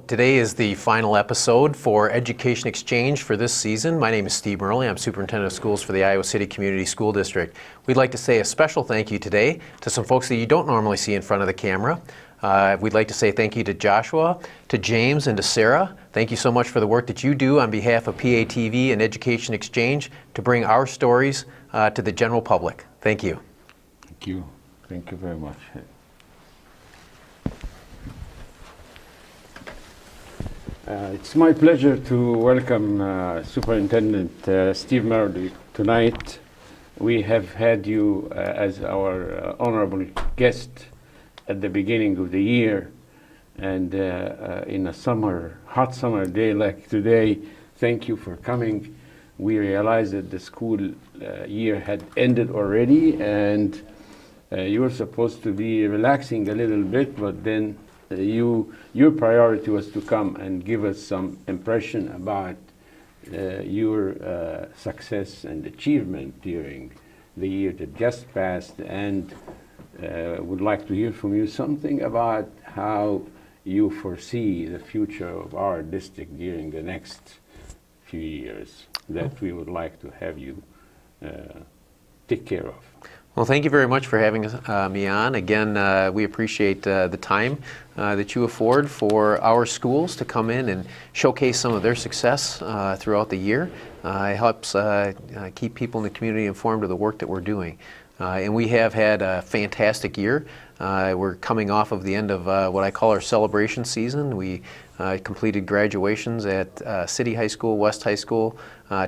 Today is the final episode for Education Exchange for this season. My name is Steve Murley. I'm Superintendent of Schools for the Iowa City Community School District. We'd like to say a special thank you today to some folks that you don't normally see in front of the camera. We'd like to say thank you to Joshua, to James, and to Sarah. Thank you so much for the work that you do on behalf of PATV and Education Exchange to bring our stories to the general public. Thank you. Thank you. Thank you very much. It's my pleasure to welcome Superintendent Steve Murley tonight. We have had you as our honorable guest at the beginning of the year, and in a hot summer day like today, thank you for coming. We realized that the school year had ended already, and you were supposed to be relaxing a little bit, but then your priority was to come and give us some impression about your success and achievement during the year that just passed, and would like to hear from you something about how you foresee the future of our district during the next few years that we would like to have you take care of. Well, thank you very much for having me on. Again, we appreciate the time that you afford for our schools to come in and showcase some of their success throughout the year. It helps keep people in the community informed of the work that we're doing. And we have had a fantastic year. We're coming off of the end of what I call our celebration season. We completed graduations at City High School, West High School,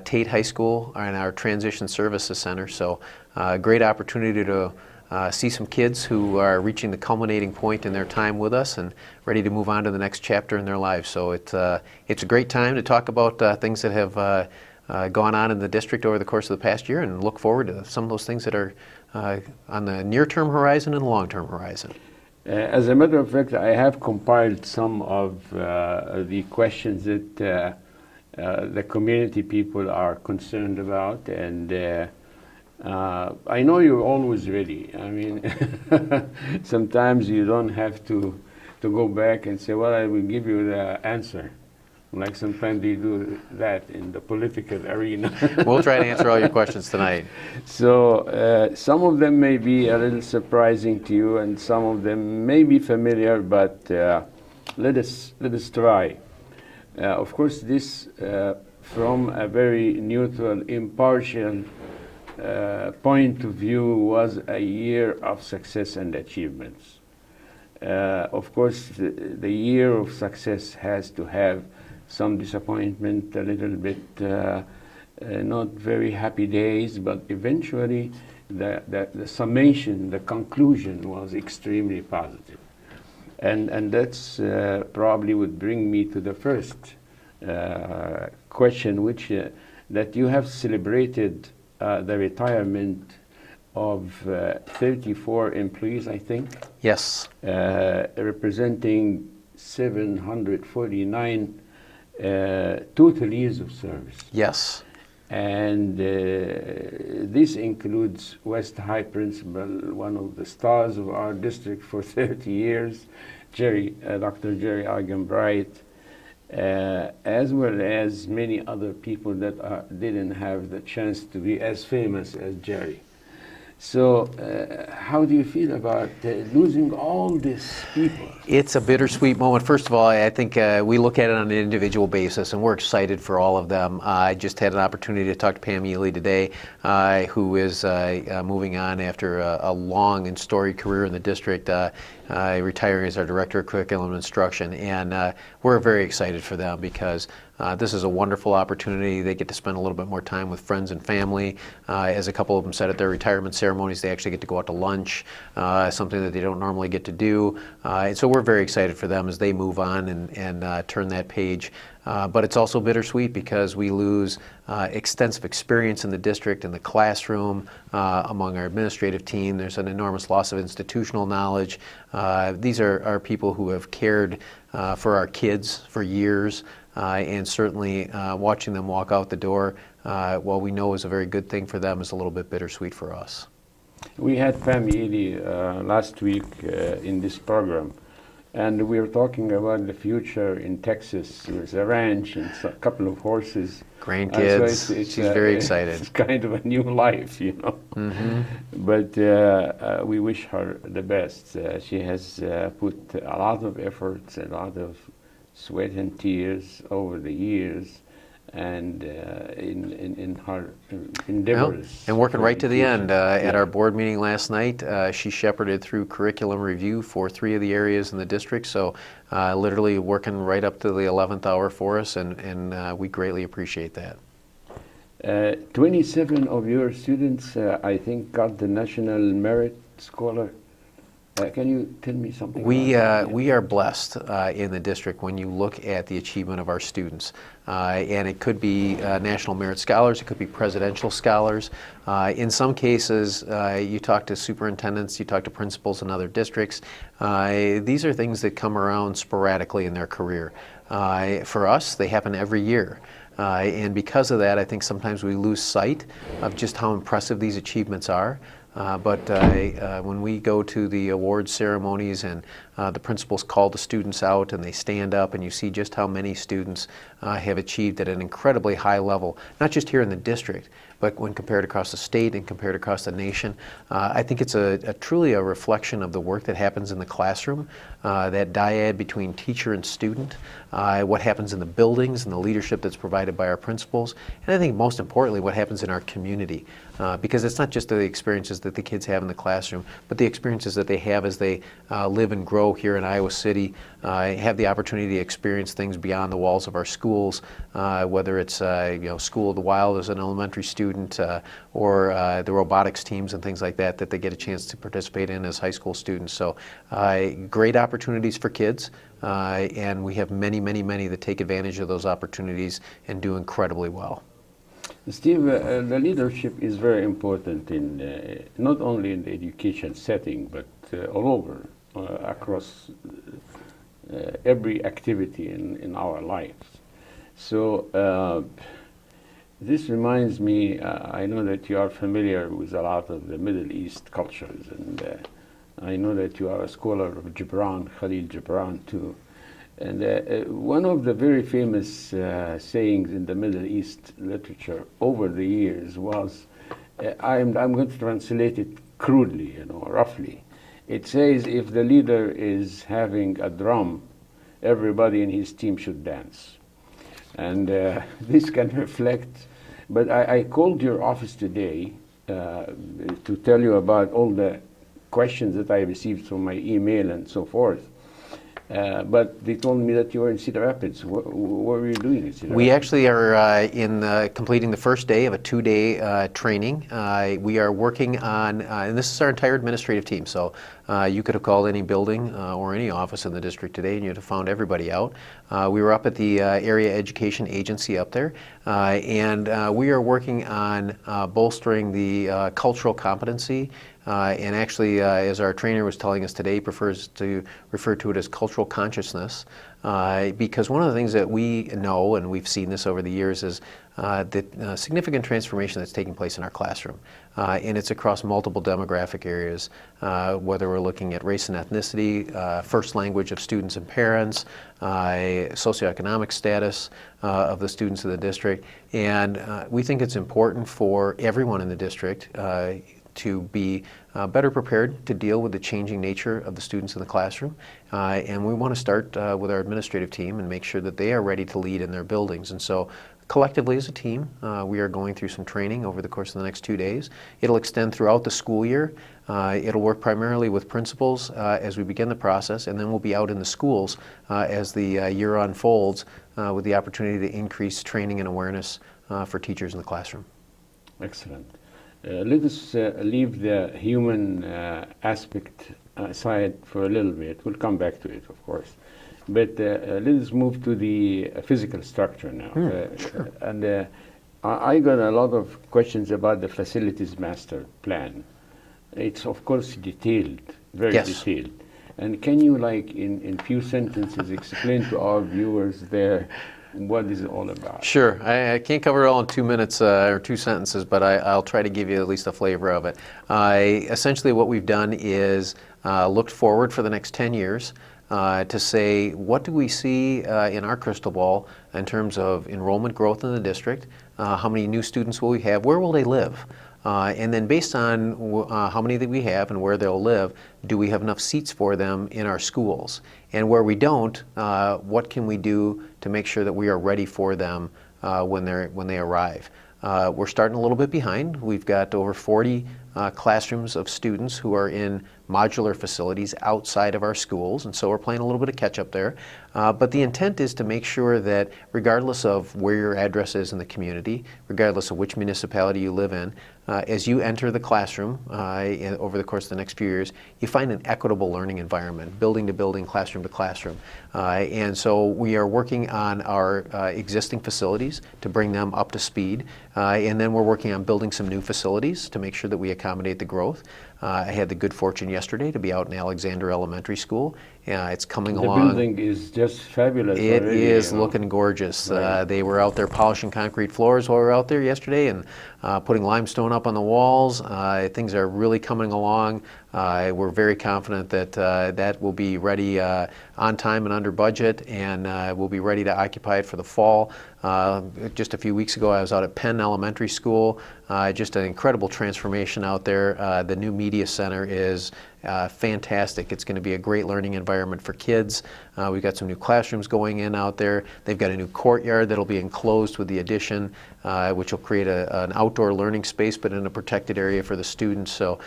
Tate High School, and our Transition Services Center. So great opportunity to see some kids who are reaching the culminating point in their time with us and ready to move on to the next chapter in their lives. So it's a great time to talk about things that have gone on in the district over the course of the past year, and look forward to some of those things that are on the near-term horizon and long-term horizon. As a matter of fact, I have compiled some of the questions that the community people are concerned about, and I know you're always ready. I mean, sometimes you don't have to go back and say, well, I will give you the answer. Like sometimes you do that in the political arena. We'll try to answer all your questions tonight. So some of them may be a little surprising to you, and some of them may be familiar, but let us try. Of course, this from a very neutral, impartial point of view was a year of success and achievements. Of course, the year of success has to have some disappointment, a little bit not very happy days, but eventually the summation, the conclusion was extremely positive. And that's probably would bring me to the first question, which that you have celebrated the retirement of 34 employees, I think. Yes. Representing 749 total years of service. Yes. And this includes West High Principal, one of the stars of our district for 30 years, Dr. Jerry Argenbright, as well as many other people that didn't have the chance to be as famous as Jerry. So how do you feel about losing all these people? It's a bittersweet moment. First of all, I think we look at it on an individual basis, and we're excited for all of them. I just had an opportunity to talk to Pam Ely today, who is moving on after a long and storied career in the district, retiring as our Director of Curriculum Instruction. And we're very excited for them because this is a wonderful opportunity. They get to spend a little bit more time with friends and family. As a couple of them said at their retirement ceremonies, they actually get to go out to lunch, something that they don't normally get to do. And so we're very excited for them as they move on and turn that page. But it's also bittersweet because we lose extensive experience in the district, in the classroom, among our administrative team. There's an enormous loss of institutional knowledge. These are people who have cared for our kids for years. And certainly watching them walk out the door, while we know is a very good thing for them, is a little bit bittersweet for us. We had Pam Ely last week in this program, And we were talking about the future in Texas with a ranch and a couple of horses. Grandkids. So She's very excited. It's kind of a new life, you know. Mm-hmm. But we wish her the best. She has put a lot of efforts, a lot of sweat and tears over the years, and in her endeavors. And working right to the end. At Yeah. our board meeting last night, she shepherded through curriculum review for 3 of the areas in the district, so literally working right up to the 11th hour for us, and we greatly appreciate that. 27 of your students, I think, got the National Merit Scholar. Can you tell me something We, about that? we are blessed in the district when you look at the achievement of our students. And it could be National Merit Scholars, it could be Presidential Scholars. In some cases, you talk to superintendents, you talk to principals in other districts. These are things that come around sporadically in their career. For us, they happen every year. And because of that, I think sometimes we lose sight of just how impressive these achievements are. But when we go to the awards ceremonies and the principals call the students out and they stand up and you see just how many students have achieved at an incredibly high level, not just here in the district, but when compared across the state and compared across the nation, I think it's truly a reflection of the work that happens in the classroom, that dyad between teacher and student, what happens in the buildings and the leadership that's provided by our principals, and I think most importantly what happens in our community. Because it's not just the experiences that the kids have in the classroom, but the experiences that they have as they live and grow here in Iowa City, have the opportunity to experience things beyond the walls of our schools, whether it's School of the Wild as an elementary student, or the robotics teams and things like that they get a chance to participate in as high school students. So great opportunities for kids, and we have many, many, many that take advantage of those opportunities and do incredibly well. Steve, the leadership is very important in not only in the education setting, but all over, across every activity in our lives. So this reminds me, I know that you are familiar with a lot of the Middle East cultures, and I know that you are a scholar of Gibran, Khalil Gibran too. And one of the very famous sayings in the Middle East literature over the years was, I'm going to translate it crudely, roughly. It says, if the leader is having a drum, everybody in his team should dance. And this can reflect, but I called your office today to tell you about all the questions that I received from my email and so forth. But they told me that you were in Cedar Rapids. What were you doing in Cedar Rapids? We actually are completing the first day of a 2-day training. We are working on, and this is our entire administrative team, so you could have called any building or any office in the district today and you'd have found everybody out. We were up at the Area Education Agency up there, and we are working on bolstering the cultural competency. And actually, as our trainer was telling us today, prefers to refer to it as cultural consciousness, because one of the things that we know, and we've seen this over the years, is the significant transformation that's taking place in our classroom. And it's across multiple demographic areas, whether we're looking at race and ethnicity, first language of students and parents, socioeconomic status of the students of the district. And we think it's important for everyone in the district to be better prepared to deal with the changing nature of the students in the classroom. And we want to start with our administrative team and make sure that they are ready to lead in their buildings. And so collectively as a team, we are going through some training over the course of the next 2 days. It'll extend throughout the school year. It'll work primarily with principals as we begin the process, and then we'll be out in the schools as the year unfolds with the opportunity to increase training and awareness for teachers in the classroom. Excellent. Let us leave the human aspect aside for a little bit. We'll come back to it, of course. But let us move to the physical structure now. Sure. And I got a lot of questions about the facilities master plan. It's, of course, detailed, very detailed. And can you, like, in few sentences, explain to our viewers there what is it all about? Sure. I can't cover it all in 2 minutes or 2 sentences, but I'll try to give you at least a flavor of it. Essentially what we've done is looked forward for the next 10 years to say, what do we see in our crystal ball in terms of enrollment growth in the district? How many new students will we have? Where will they live? And then based on how many that we have and where they'll live, do we have enough seats for them in our schools? And where we don't, what can we do to make sure that we are ready for them when they arrive? We're starting a little bit behind. We've got over 40 classrooms of students who are in modular facilities outside of our schools, and so we're playing a little bit of catch up there. But the intent is to make sure that regardless of where your address is in the community, regardless of which municipality you live in, as you enter the classroom over the course of the next few years, you find an equitable learning environment, building to building, classroom to classroom. And so we are working on our existing facilities to bring them up to speed, and then we're working on building some new facilities to make sure that we accommodate the growth. I had the good fortune yesterday to be out in Alexander Elementary School. It's coming along. The building is just fabulous. It already, is looking gorgeous. Right. They were out there polishing concrete floors while we were out there yesterday and putting limestone up on the walls. Things are really coming along. We're very confident that that will be ready on time and under budget, and we'll be ready to occupy it for the fall. Just a few weeks ago, I was out at Penn Elementary School. Just an incredible transformation out there. The new media center is fantastic. It's going to be a great learning environment for kids. We've got some new classrooms going in out there. They've got a new courtyard that'll be enclosed with the addition, which will create an outdoor learning space, but in a protected area for the students. So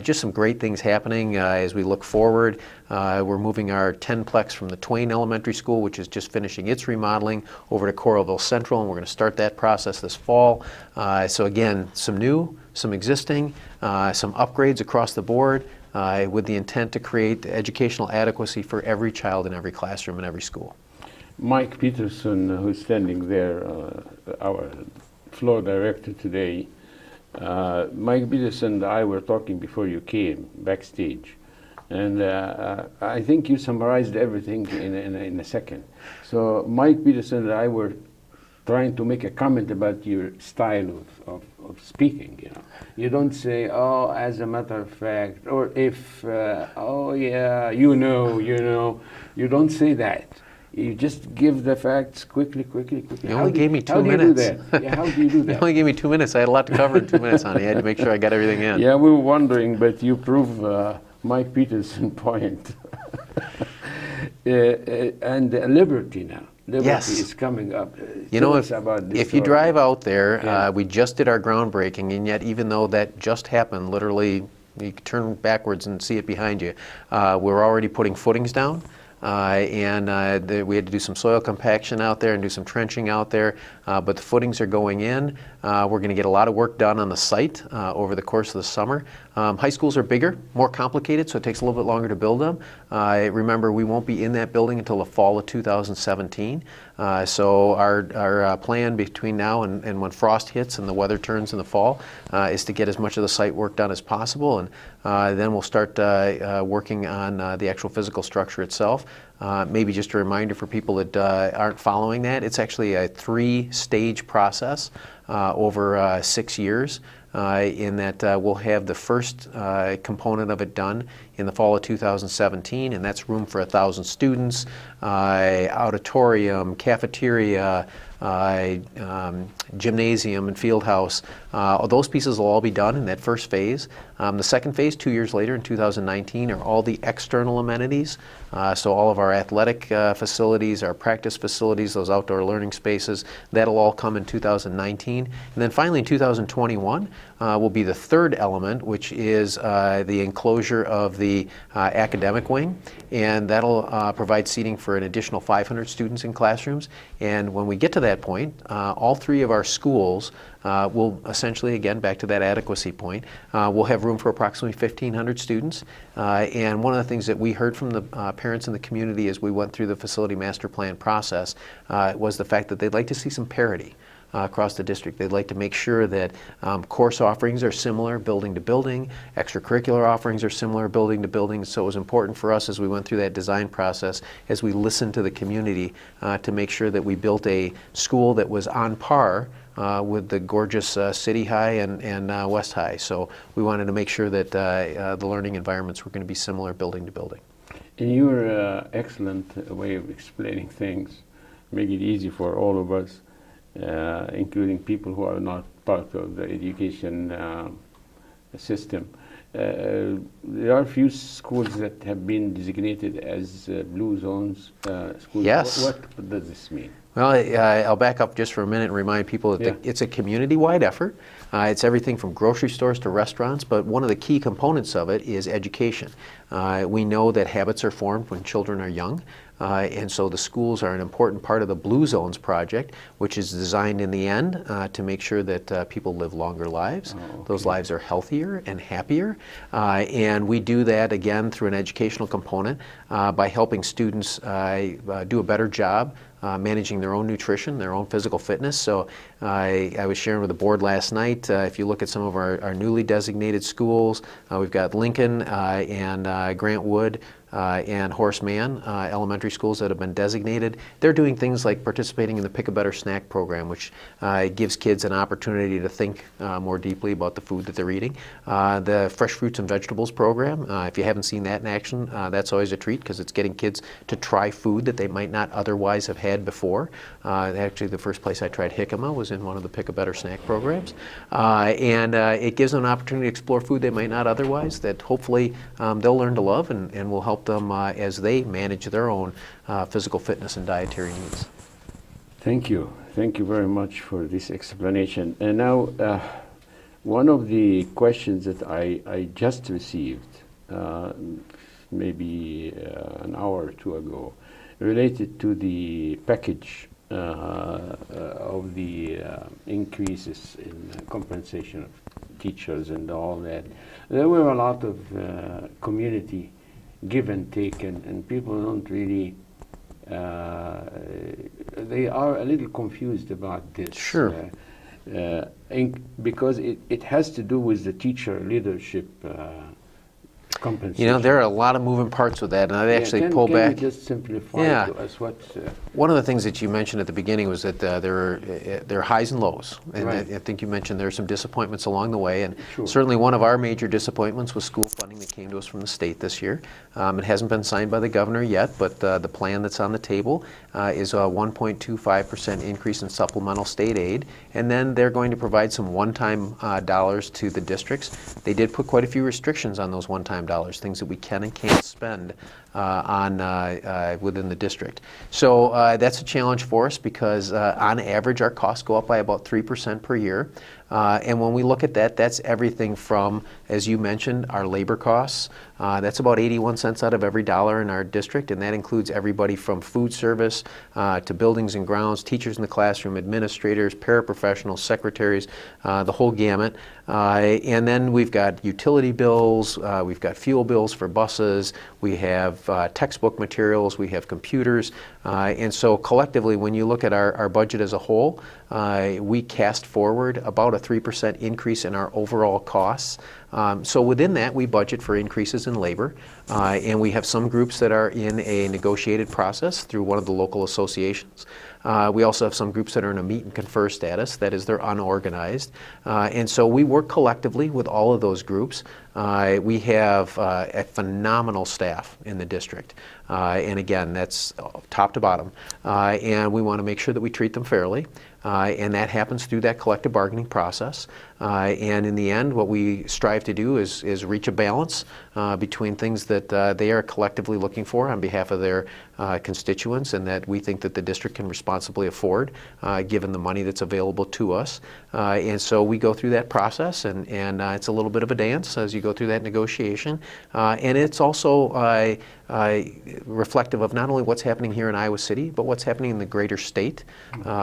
just some great things happening as we look forward. We're moving our 10-plex from the Twain Elementary School, which is just finishing its remodeling, over to Coralville Central, and we're going to start that process this fall. So again, some new, some existing, some upgrades across the board, with the intent to create educational adequacy for every child in every classroom in every school. Mike Peterson, who's standing there, our floor director today, Mike Peterson and I were talking before you came backstage, and I think you summarized everything in a second. So Mike Peterson and I were trying to make a comment about your style of speaking. You know, you don't say, "Oh, as a matter of fact," or "if," "Oh yeah, you know." You don't say that. You just give the facts quickly. You only gave me 2 minutes. How do you do that? Yeah, how do you do that? You only gave me 2 minutes. I had a lot to cover in 2 minutes, honey. I had to make sure I got everything in. Yeah, we were wondering, but you prove Mike Peterson point. And liberty now. Liberty Yes. is coming up. You Tell know, us about this if you story. drive out there, Yeah. we just did our groundbreaking, and yet even though that just happened, literally, you can turn backwards and see it behind you. We're already putting footings down. We had to do some soil compaction out there and do some trenching out there, but the footings are going in. We're going to get a lot of work done on the site over the course of the summer. High schools are bigger, more complicated, so it takes a little bit longer to build them. Remember, we won't be in that building until the fall of 2017. So our plan between now and when frost hits and the weather turns in the fall is to get as much of the site work done as possible, and then we'll start working on the actual physical structure itself. Maybe just a reminder for people that aren't following that, it's actually a 3-stage process over 6 years. In that we'll have the first component of it done in the fall of 2017, and that's room for 1,000 students, auditorium, cafeteria, gymnasium and field house. Those pieces will all be done in that first phase. The second phase, 2 years later in 2019, are all the external amenities. So all of our athletic facilities, our practice facilities, those outdoor learning spaces, that'll all come in 2019. And then finally in 2021 will be the third element, which is the enclosure of the academic wing. And that'll provide seating for an additional 500 students in classrooms. And when we get to that point, all 3 of our schools will essentially, again, back to that adequacy point, we'll have room for approximately 1,500 students. And one of the things that we heard from the parents in the community as we went through the facility master plan process was the fact that they'd like to see some parity across the district. They'd like to make sure that course offerings are similar building to building, extracurricular offerings are similar building to building. So it was important for us as we went through that design process, as we listened to the community, to make sure that we built a school that was on par with the gorgeous City High and West High. So we wanted to make sure that the learning environments were going to be similar building to building. In your excellent way of explaining things, make it easy for all of us, including people who are not part of the education system. There are a few schools that have been designated as blue zones schools. Yes. What does this mean? Well, I'll back up just for a minute and remind people that it's a community-wide effort. It's everything from grocery stores to restaurants, but one of the key components of it is education. We know that habits are formed when children are young, and so the schools are an important part of the Blue Zones project, which is designed in the end to make sure that people live longer lives. Those lives are healthier and happier, and we do that again through an educational component by helping students do a better job managing their own nutrition, their own physical fitness. So I was sharing with the board last night, if you look at some of our newly designated schools, we've got Lincoln and Grant Wood and Horace Mann elementary schools that have been designated. They're doing things like participating in the Pick a Better Snack program, which gives kids an opportunity to think more deeply about the food that they're eating. The Fresh Fruits and Vegetables program, if you haven't seen that in action, that's always a treat because it's getting kids to try food that they might not otherwise have had before. Actually, the first place I tried jicama was in one of the Pick a Better Snack programs. And it gives them an opportunity to explore food they might not otherwise, that hopefully they'll learn to love and will help them as they manage their own physical fitness and dietary needs. Thank you. Thank you very much for this explanation. And now, one of the questions that I just received, maybe an hour or two ago, related to the package of the increases in compensation of teachers and all that. There were a lot of community give and take, and people don't really, they are a little confused about this. Sure. Because it has to do with the teacher leadership compensation. You know, there are a lot of moving parts with that, and I'd actually pull back. Can you just simplify to us what? One of the things that you mentioned at the beginning was that there are highs and lows, and Right. I think you mentioned there are some disappointments along the way, and Sure. certainly one of our major disappointments was school funding that came to us from the state this year. It hasn't been signed by the governor yet, but the plan that's on the table is a 1.25% increase in supplemental state aid, and then they're going to provide some one-time dollars to the districts. They did put quite a few restrictions on those one-time dollars, things that we can and can't spend on within the district. So that's a challenge for us because on average our costs go up by about 3% per year. And when we look at that, that's everything from, as you mentioned, our labor costs. That's about 81 cents out of every dollar in our district, and that includes everybody from food service to buildings and grounds, teachers in the classroom, administrators, paraprofessionals, secretaries, the whole gamut. And then we've got utility bills, we've got fuel bills for buses, we have textbook materials, we have computers. And so collectively, when you look at our budget as a whole, we cast forward about a 3% increase in our overall costs. So within that, we budget for increases in labor, and we have some groups that are in a negotiated process through one of the local associations. We also have some groups that are in a meet and confer status, that is, they're unorganized. And so we work collectively with all of those groups. We have a phenomenal staff in the district. And again, that's top to bottom. And we want to make sure that we treat them fairly. And that happens through that collective bargaining process. And in the end, what we strive to do is reach a balance between things that they are collectively looking for on behalf of their constituents, and that we think that the district can responsibly afford, given the money that's available to us. And so we go through that process, and it's a little bit of a dance as you go through that negotiation. And it's also reflective of not only what's happening here in Iowa City, but what's happening in the greater state,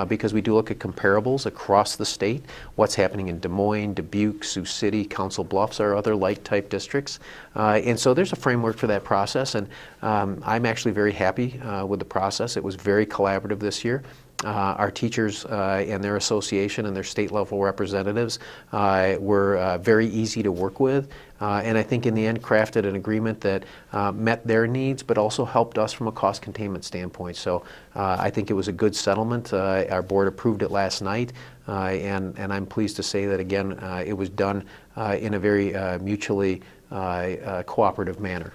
because we do look at comparables across the state, what's happening in Des Moines, Dubuque, Sioux City, Council Bluffs, our other like-type districts. And so there's a framework for that process, and I'm actually very happy with the process. It was very collaborative this year. Our teachers and their association and their state level representatives were very easy to work with, and I think in the end crafted an agreement that met their needs but also helped us from a cost containment standpoint. So I think it was a good settlement. Our board approved it last night, and I'm pleased to say that again it was done in a very mutually cooperative manner.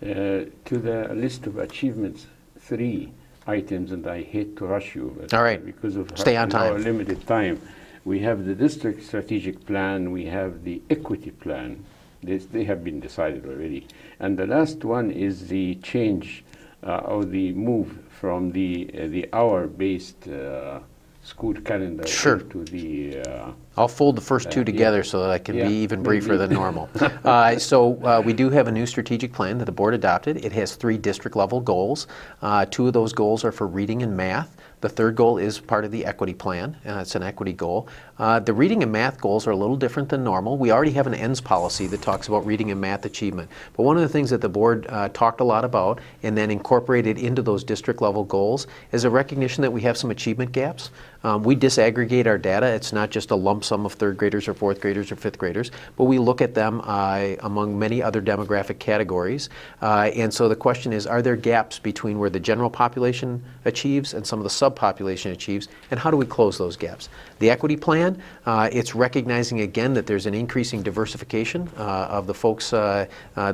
To the list of achievements, 3 items, and I hate to rush you, but All right. because of Stay on time. our limited time, we have the district strategic plan, we have the equity plan. They have been decided already. And the last one is the change or the move from the hour-based school calendar Sure. to the I'll fold the first two together so that I can Yeah, be even briefer maybe. than normal. We do have a new strategic plan that the board adopted. It has 3 district-level goals. 2 of those goals are for reading and math. The third goal is part of the equity plan. It's an equity goal. The reading and math goals are a little different than normal. We already have an ends policy that talks about reading and math achievement. But one of the things that the board talked a lot about and then incorporated into those district-level goals is a recognition that we have some achievement gaps. We disaggregate our data. It's not just a lump sum of 3rd graders or 4th graders or 5th graders, but we look at them among many other demographic categories. And so the question is, are there gaps between where the general population achieves and some of the subpopulation achieves, and how do we close those gaps? The equity plan, it's recognizing again that there's an increasing diversification of the folks that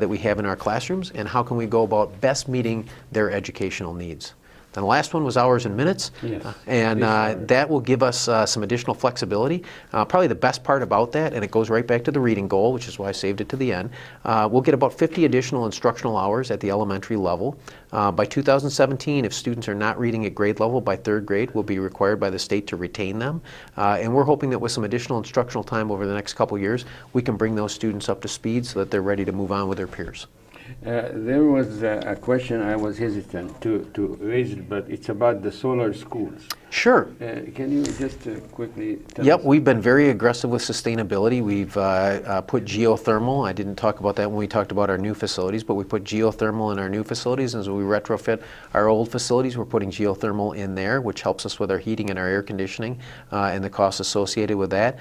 we have in our classrooms, and how can we go about best meeting their educational needs. Then the last one was hours and minutes, Yes. and that will give us some additional flexibility. Probably the best part about that, and it goes right back to the reading goal, which is why I saved it to the end, we'll get about 50 additional instructional hours at the elementary level. By 2017, if students are not reading at grade level by 3rd grade, we'll be required by the state to retain them. And we're hoping that with some additional instructional time over the next couple years, we can bring those students up to speed so that they're ready to move on with their peers. There was a question I was hesitant to raise, but it's about the solar schools. Sure. Can you just quickly tell Yep, us? we've been very aggressive with sustainability. We've put geothermal. I didn't talk about that when we talked about our new facilities, but we put geothermal in our new facilities. As we retrofit our old facilities, we're putting geothermal in there, which helps us with our heating and our air conditioning and the costs associated with that.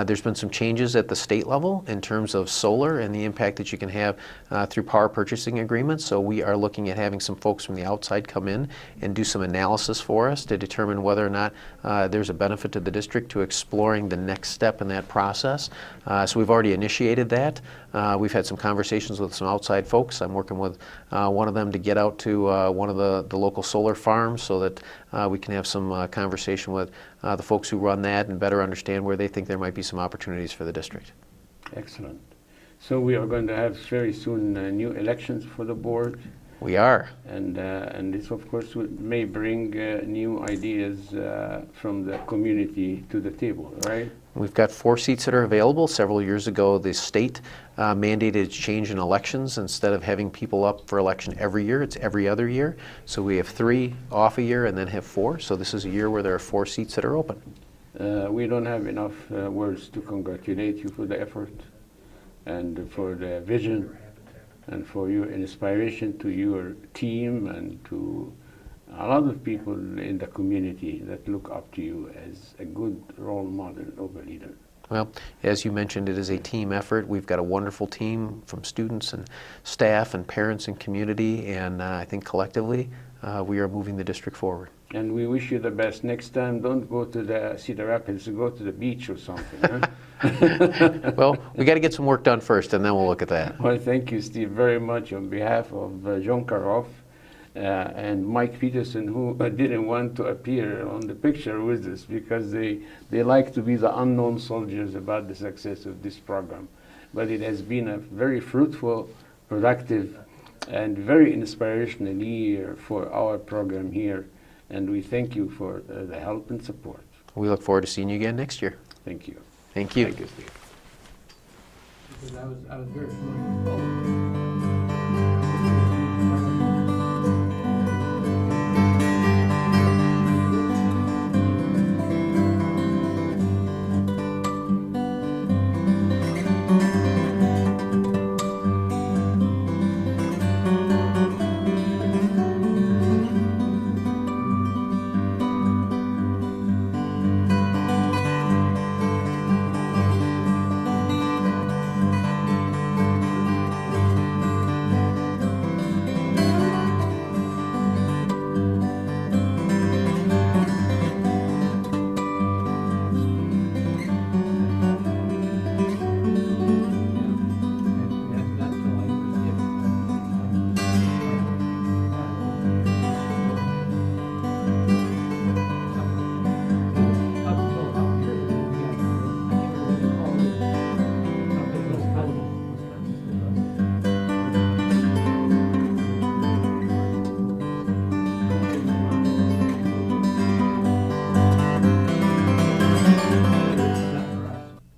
There's been some changes at the state level in terms of solar and the impact that you can have through power purchasing agreements. So we are looking at having some folks from the outside come in and do some analysis for us to determine whether or not there's a benefit to the district to exploring the next step in that process. So we've already initiated that. We've had some conversations with some outside folks. I'm working with one of them to get out to one of the local solar farms so that we can have some conversation with the folks who run that and better understand where they think there might be some opportunities for the district. Excellent. So we are going to have very soon new elections for the board. We are. And this, of course, may bring new ideas from the community to the table, right? We've got 4 seats that are available. Several years ago, the state mandated a change in elections. Instead of having people up for election every year, it's every other year. So we have 3 off a year and then have 4. So this is a year where there are 4 seats that are open. We don't have enough words to congratulate you for the effort and for the vision and for your inspiration to your team and to a lot of people in the community that look up to you as a good role model of a leader. Well, as you mentioned, it is a team effort. We've got a wonderful team from students and staff and parents and community, and I think collectively we are moving the district forward. And we wish you the best. Next time, don't go to the Cedar Rapids, go to the beach or something. Huh? Well, we got to get some work done first, and then we'll look at that. Well, thank you, Steve, very much on behalf of John Karoff and Mike Peterson, who didn't want to appear on the picture with us because they like to be the unknown soldiers about the success of this program. But it has been a very fruitful, productive, and very inspirational year for our program here. And we thank you for the help and support. We look forward to seeing you again next year. Thank you. Thank you. Thank you, Steve. Because I was very familiar with all of them.